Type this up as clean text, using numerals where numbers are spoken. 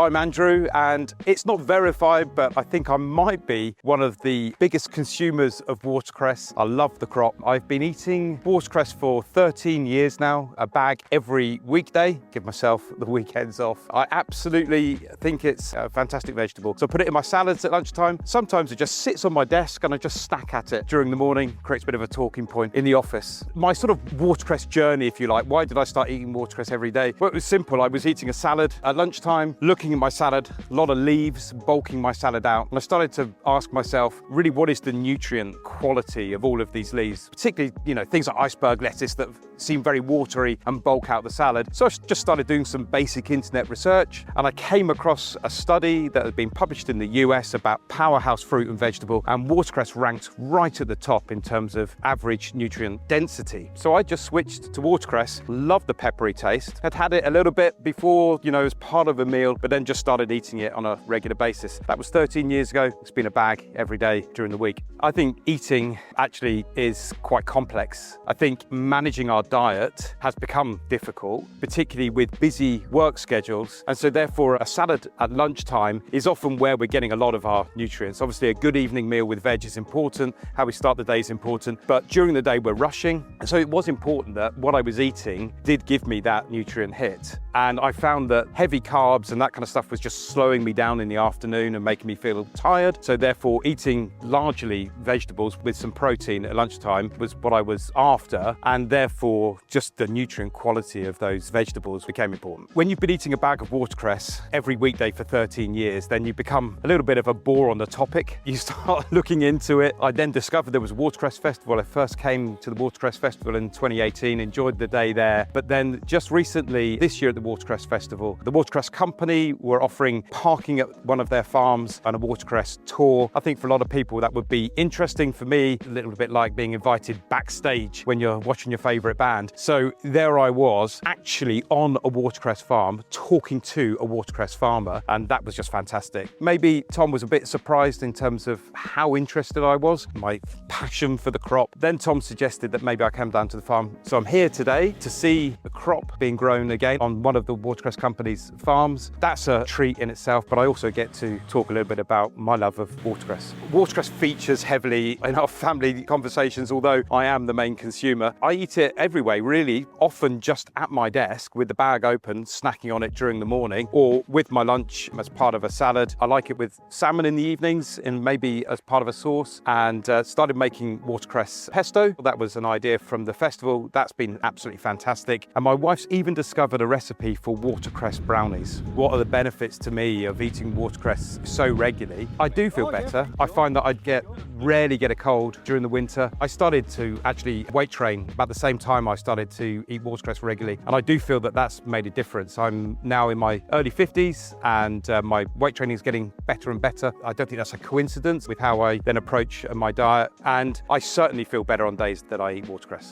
I'm Andrew, and it's not verified, but I think I might be one of the biggest consumers of watercress. I love the crop. I've been eating watercress for 13 years now, a bag every weekday, give myself the weekends off. I absolutely think it's a fantastic vegetable. So I put it in my salads at lunchtime. Sometimes it just sits on my desk and I just snack at it during the morning, creates a bit of a talking point in the office. My sort of watercress journey, if you like, why did I start eating watercress every day? Well, it was simple. I was eating a salad at lunchtime, looking at my salad, a lot of leaves, bulking my salad out. And I started to ask myself, really, what is the nutrient quality of all of these leaves? Particularly, things like iceberg lettuce that seem very watery and bulk out the salad. So I just started doing some basic internet research, and I came across a study that had been published in the US about powerhouse fruit and vegetable, and watercress ranked right at the top in terms of average nutrient density. So I just switched to watercress, loved the peppery taste, had it a little bit before, as part of a meal, but then just started eating it on a regular basis. That was 13 years ago. It's been a bag every day during the week. I think eating actually is quite complex. I think managing our diet has become difficult, particularly with busy work schedules. And so therefore a salad at lunchtime is often where we're getting a lot of our nutrients. Obviously a good evening meal with veg is important. How we start the day is important, but during the day we're rushing. And so it was important that what I was eating did give me that nutrient hit. And I found that heavy carbs and that kind of stuff was just slowing me down in the afternoon and making me feel tired. So therefore eating largely vegetables with some protein at lunchtime was what I was after, and therefore just the nutrient quality of those vegetables became important. When you've been eating a bag of watercress every weekday for 13 years, then you become a little bit of a bore on the topic. You start looking into it. I then discovered there was a watercress festival. I first came to the Watercress Festival in 2018, enjoyed the day there. But then just recently, this year at the Watercress Festival, the Watercress Company were offering parking at one of their farms and a watercress tour. I think for a lot of people that would be interesting. For me, a little bit like being invited backstage when you're watching your favorite band. So there I was, actually on a watercress farm, talking to a watercress farmer, and that was just fantastic. Maybe Tom was a bit surprised in terms of how interested I was, my passion for the crop. Then Tom suggested that maybe I come down to the farm. So I'm here today to see the crop being grown again on one of the Watercress Company's farms. That's a treat in itself, but I also get to talk a little bit about my love of watercress. Watercress features heavily in our family conversations, although I am the main consumer. I eat it every way, really, often just at my desk with the bag open, snacking on it during the morning, or with my lunch as part of a salad. I like it with salmon in the evenings and maybe as part of a sauce, and started making watercress pesto. That was an idea from the festival. That's been absolutely fantastic. And my wife's even discovered a recipe for watercress brownies. What are the benefits to me of eating watercress so regularly? I do feel better. I find that I rarely get a cold during the winter. I started to actually weight train about the same time I started to eat watercress regularly, and I do feel that that's made a difference. I'm now in my early 50s and my weight training is getting better and better. I don't think that's a coincidence with how I then approach my diet, and I certainly feel better on days that I eat watercress.